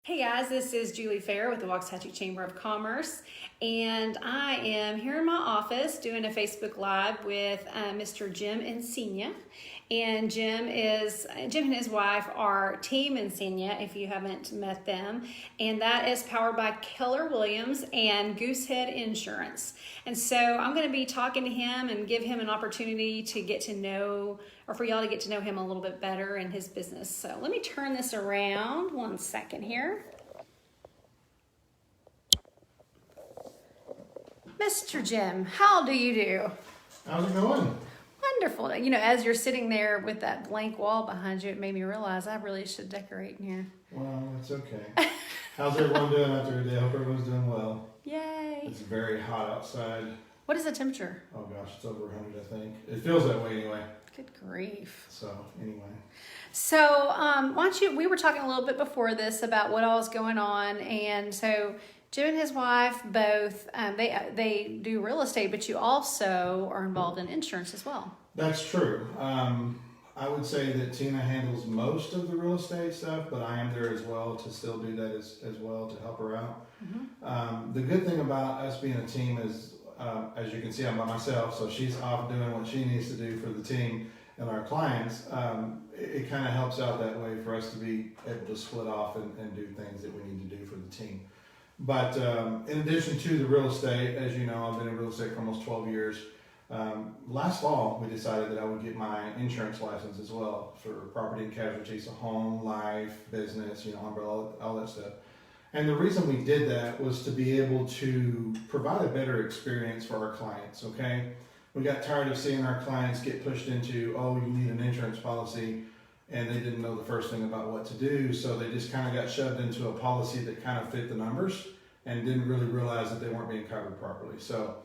Hey guys, this is Julie Fair with the Waxahachie Chamber of Commerce, and I am here in my office doing a Facebook Live with Mr. Jim Ensinia. And Jim and his wife are Team Ensinia, if you haven't met them, and that is powered by Keller Williams and Goosehead Insurance. And so I'm going to be talking to him and give him an opportunity to get to know, or for y'all to get to know him a little bit better in his business. So let me turn this around 1 second here. Mr. Jim, how do you do? How's it going? Wonderful. You know, as you're sitting there with that blank wall behind you, it made me realize I really should decorate in here. Well, it's okay. How's everyone doing out there today? I hope everyone's doing well. Yay. It's very hot outside. What is the temperature? Oh gosh, it's over 100, I think. It feels that way anyway. Good grief. So, anyway. So, we were talking a little bit before this about what all is going on, and so Jim and his wife both, they do real estate, but you also are involved in insurance as well. That's true. I would say that Tina handles most of the real estate stuff, but I am there as well to still do that as well to help her out. Mm-hmm. The good thing about us being a team is, as you can see, I'm by myself, so she's off doing what she needs to do for the team and our clients. It kind of helps out that way for us to be able to split off and do things that we need to do for the team. But in addition to the real estate, as you know, I've been in real estate for almost 12 years. Last fall, we decided that I would get my insurance license as well for property and casualty, so home, life, business, umbrella, all that stuff. And the reason we did that was to be able to provide a better experience for our clients, okay? We got tired of seeing our clients get pushed into, oh, you need an insurance policy, and they didn't know the first thing about what to do, so they just kind of got shoved into a policy that kind of fit the numbers and didn't really realize that they weren't being covered properly. So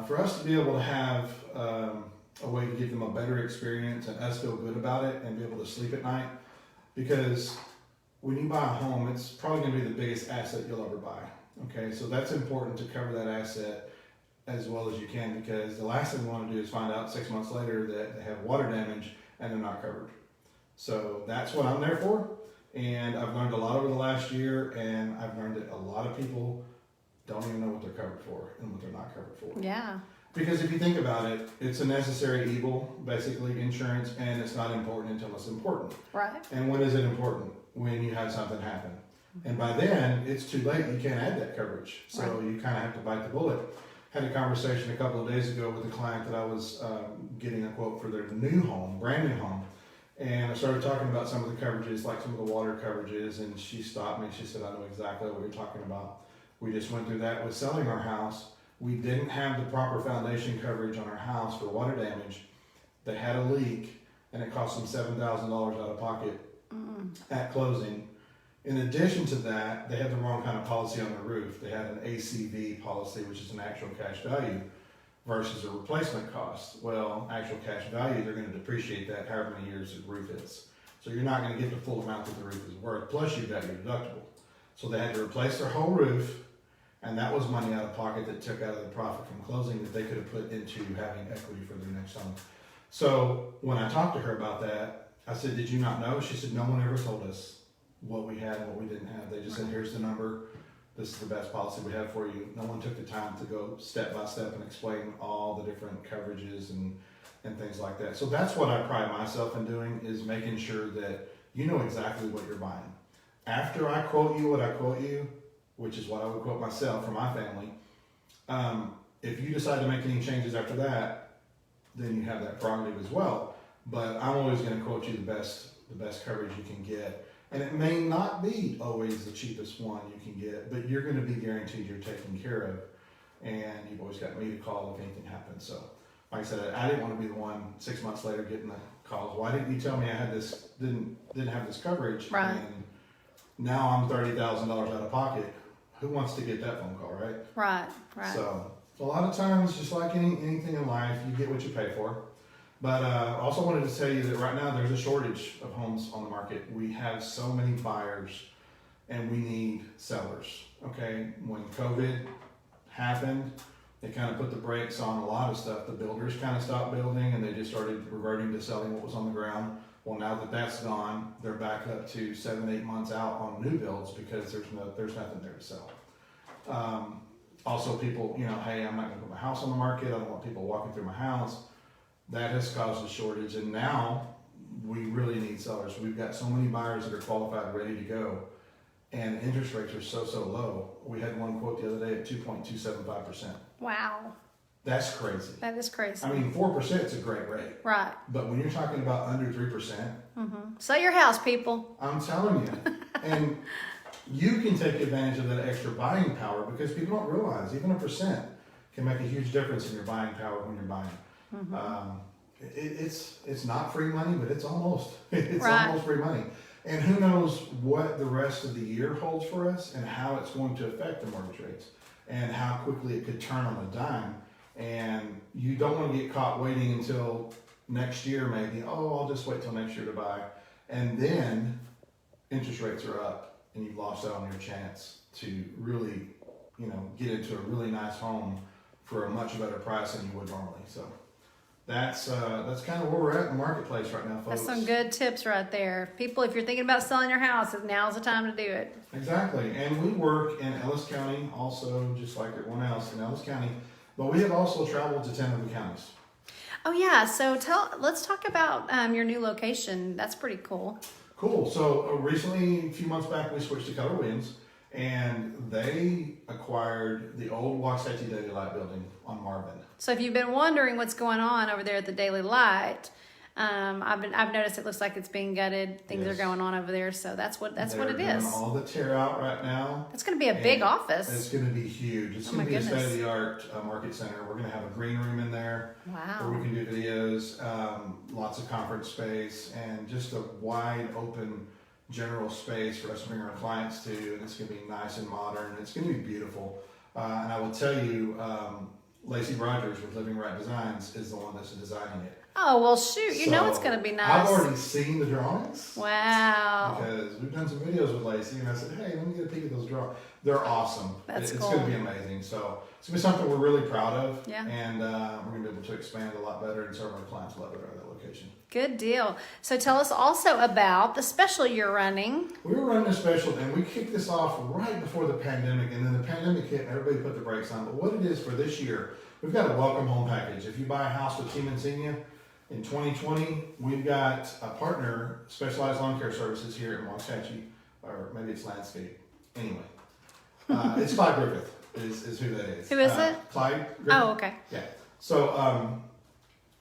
for us to be able to have a way to give them a better experience and us feel good about it and be able to sleep at night, because when you buy a home, it's probably going to be the biggest asset you'll ever buy. Okay, so that's important to cover that asset as well as you can, because the last thing we want to do is find out 6 months later that they have water damage and they're not covered. So that's what I'm there for, and I've learned a lot over the last year, and I've learned that a lot of people don't even know what they're covered for and what they're not covered for. Yeah. Because if you think about it, it's a necessary evil, basically, insurance, and it's not important until it's important. Right. And when is it important? When you have something happen. And by then, it's too late. You can't add that coverage. So you kind of have to bite the bullet. Had a conversation a couple of days ago with a client that I was getting a quote for their new home, brand new home. And I started talking about some of the coverages, like some of the water coverages, and she stopped me. She said, I know exactly what you're talking about. We just went through that with selling our house. We didn't have the proper foundation coverage on our house for water damage. They had a leak, and it cost them $7,000 out of pocket at closing. In addition to that, they had the wrong kind of policy on the roof. They had an ACV policy, which is an actual cash value, versus a replacement cost. Well, actual cash value, they're going to depreciate that however many years the roof is. So you're not going to get the full amount that the roof is worth, plus you've got your deductible. So they had to replace their whole roof, and that was money out of pocket that took out of the profit from closing that they could have put into having equity for their next home. So when I talked to her about that, I said, did you not know? She said, no one ever told us what we had and what we didn't have. They just said, here's the number. This is the best policy we have for you. No one took the time to go step by step and explain all the different coverages and things like that. So that's what I pride myself in doing, is making sure that you know exactly what you're buying. After I quote you what I quote you, which is what I would quote myself for my family, if you decide to make any changes after that, then you have that prerogative as well. But I'm always going to quote you the best coverage you can get. And it may not be always the cheapest one you can get, but you're going to be guaranteed you're taken care of. And you've always got me to call if anything happens. So, like I said, I didn't want to be the one 6 months later getting the calls. Why didn't you tell me I had this? Didn't have this coverage? Right. And now I'm $30,000 out of pocket. Who wants to get that phone call, right? Right. So a lot of times, just like anything in life, you get what you pay for. But I also wanted to tell you that right now there's a shortage of homes on the market. We have so many buyers and we need sellers, okay? When COVID happened, it kind of put the brakes on a lot of stuff. The builders kind of stopped building and they just started reverting to selling what was on the ground. Well, now that that's gone, they're back up to 7-8 months out on new builds because there's nothing there to sell. Also, people, hey, I'm not going to put my house on the market. I don't want people walking through my house. That has caused a shortage, and now we really need sellers. We've got so many buyers that are qualified, ready to go, and interest rates are so low. We had one quote the other day at 2.275%. Wow. That's crazy. That is crazy. I mean, 4% is a great rate. Right. But when you're talking about under 3%, Sell your house, people. I'm telling you. And you can take advantage of that extra buying power because people don't realize even a percent can make a huge difference in your buying power when you're buying. It's not free money, but it's almost almost free money. And who knows what the rest of the year holds for us and how it's going to affect the mortgage rates and how quickly it could turn on a dime. And you don't want to get caught waiting until next year, maybe. Oh, I'll just wait till next year to buy. And then interest rates are up and you've lost out on your chance to really, get into a really nice home for a much better price than you would normally. So that's kind of where we're at in the marketplace right now, folks. That's some good tips right there. People, if you're thinking about selling your house, now's the time to do it. Exactly. And we work in Ellis County also, just like everyone else in Ellis County. But we have also traveled to 10 other counties. Oh yeah, so let's talk about your new location. That's pretty cool. Cool. So recently, a few months back, we switched to Keller Williams, and they acquired the old Waxahachie Daily Light building on Marvin. So if you've been wondering what's going on over there at the Daily Light, I've noticed it looks like it's being gutted. Things are going on over there, so that's what it is. They're doing all the tear out right now. It's going to be a big office. It's going to be huge. It's going to be a state-of-the-art market center. We're going to have a green room in there. Wow. Where we can do videos, lots of conference space, and just a wide open general space for us to bring our clients to. And it's going to be nice and modern. It's going to be beautiful. And I will tell you, Lacey Rogers with Living Right Designs is the one that's designing it. Oh, well, shoot. You know it's going to be nice. I've already seen the drawings. Wow. Because we've done some videos with Lacey, and I said, hey, let me get a peek at those drawings. They're awesome. That's It's cool. going to be amazing. So it's going to be something we're really proud of. Yeah. And we're going to be able to expand a lot better and serve our clients a lot better at that location. Good deal. So tell us also about the special you're running. We were running a special, and we kicked this off right before the pandemic, and then the pandemic hit, and everybody put the brakes on. But what it is for this year, we've got a welcome home package. If you buy a house with Team Ensinia, in 2020, we've got a partner, Specialized Lawn Care Services here in Waxahachie, or maybe it's Landscape. Anyway, it's Clyde Griffith is who that is. Who is it? Clyde Griffith. Oh, okay. Yeah. So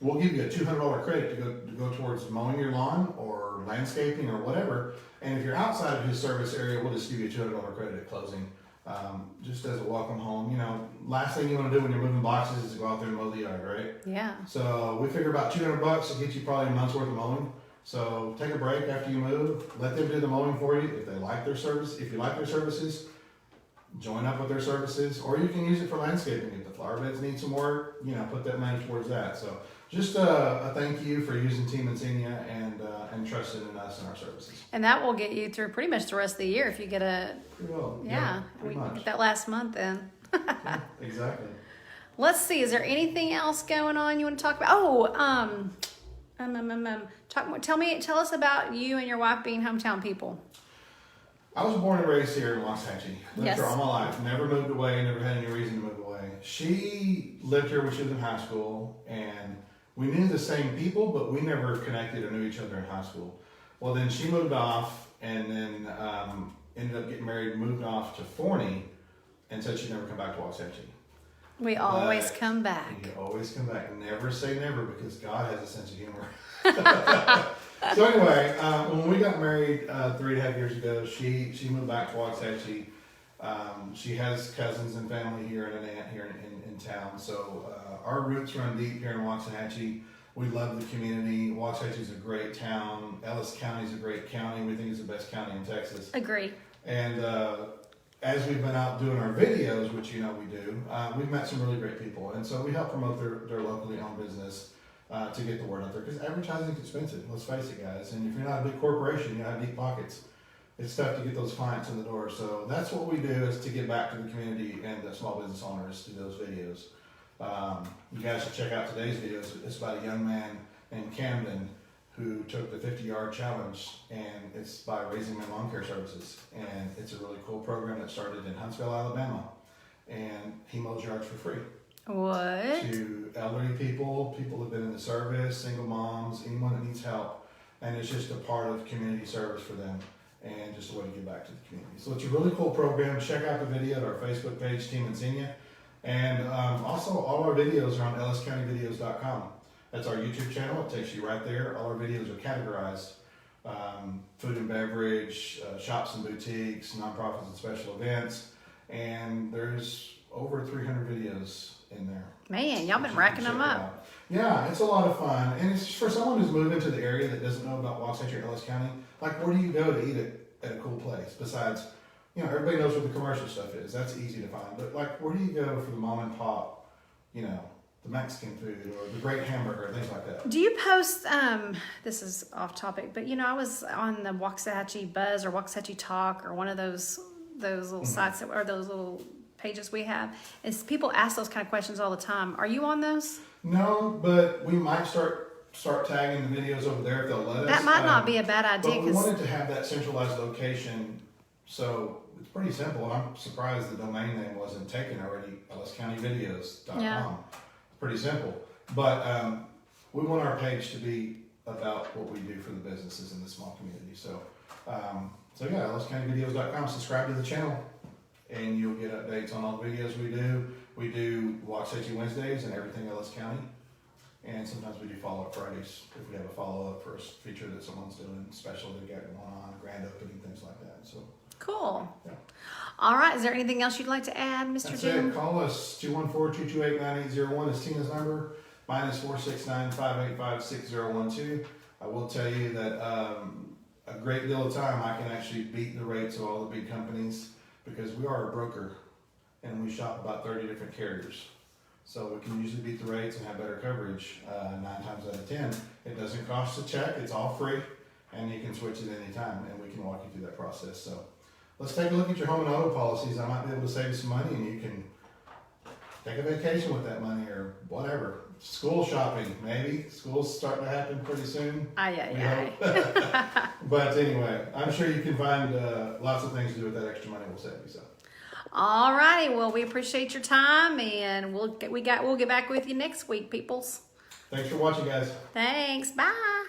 we'll give you a $200 credit to go towards mowing your lawn or landscaping or whatever. And if you're outside of his service area, we'll just give you a $200 credit at closing. Just as a welcome home. Last thing you want to do when you're moving boxes is to go out there and mow the yard, right? Yeah. So we figure about $200 to get you probably a month's worth of mowing. So take a break after you move. Let them do the mowing for you. If they like their service, if you like their services, join up with their services, or you can use it for landscaping. If the flower beds need some work, put that money towards that. So just a thank you for using Team Ensinia and trusting in us and our services. And that will get you through pretty much the rest of the year if you get a. Pretty well. Yeah. Pretty much. Get that last month then. Yeah, exactly. Let's see. Is there anything else going on you want to talk about? Oh, tell us about you and your wife being hometown people. I was born and raised here in Waxahachie. Lived Yes. here all my life. Never moved away. Never had any reason to move away. She lived here when she was in high school, and we knew the same people, but we never connected or knew each other in high school. Well, then she moved off, and then ended up getting married, moved off to Forney, and said she'd never come back to Waxahachie. We always come back. You always come back. Never say never, because God has a sense of humor. So anyway, when we got married 3.5 years ago, she moved back to Waxahachie. She has cousins and family here and an aunt here in town. So our roots run deep here in Waxahachie. We love the community. Waxahachie is a great town. Ellis County is a great county. We think it's the best county in Texas. Agree. And as we've been out doing our videos, which we do, we've met some really great people. And so we help promote their locally owned business to get the word out there. Because advertising is expensive, let's face it, guys. And if you're not a big corporation, you have deep pockets. It's tough to get those clients in the door. So that's what we do, is to give back to the community and the small business owners through those videos. You guys should check out today's videos. It's about a young man named Camden who took the 50-yard challenge, and it's by Raising Men Lawn Care Services. And it's a really cool program that started in Huntsville, Alabama. And he mows yards for free. What? To elderly people, people who've been in the service, single moms, anyone that needs help. And it's just a part of community service for them and just a way to give back to the community. So it's a really cool program. Check out the video at our Facebook page, Team Ensinia. And also all our videos are on elliscountyvideos.com. That's our YouTube channel. It takes you right there. All our videos are categorized. Food and beverage, shops and boutiques, nonprofits and special events. And there's over 300 videos in there. Man, y'all been racking them up. Yeah, it's a lot of fun. And it's for someone who's moving to the area that doesn't know about Waxahachie or Ellis County, like where do you go to eat it at a cool place? Besides, everybody knows what the commercial stuff is. That's easy to find. But like, where do you go for the mom and pop, the Mexican food or the great hamburger, things like that? Do you post, this is off topic, but I was on the Waxahachie Buzz or Waxahachie Talk or one of those little sites or those little pages we have. Is people ask those kind of questions all the time. Are you on those? No, but we might start tagging the videos over there if they'll let us. That might not be a bad idea. But we wanted to have that centralized location, so it's pretty simple. I'm surprised the domain name wasn't taken already, elliscountyvideos.com. Yeah. It's pretty simple. But we want our page to be about what we do for the businesses in the small community. So yeah, elliscountyvideos.com. Subscribe to the channel, and you'll get updates on all the videos we do. We do Waxahachie Wednesdays and everything Ellis County. And sometimes we do follow-up Fridays if we have a follow-up for a feature that someone's doing, special they got going on, grand opening, things like that. So cool. Yeah. All right. Is there anything else you'd like to add, Mr. That's Jim? it. Call us 214-228-9801 is Tina's number. Mine is 469-585-6012. I will tell you that a great deal of time I can actually beat the rates of all the big companies because we are a broker and we shop about 30 different carriers. So we can usually beat the rates and have better coverage 9 times out of 10. It doesn't cost a check, it's all free, and you can switch at any time, and we can walk you through that process. So let's take a look at your home and auto policies. I might be able to save you some money, and you can take a vacation with that money or whatever. School shopping, maybe. School's starting to happen pretty soon. Aye. But anyway, I'm sure you can find lots of things to do with that extra money we'll save you. So. All righty. Well, we appreciate your time, and we'll get back with you next week, peoples. Thanks for watching, guys. Thanks. Bye.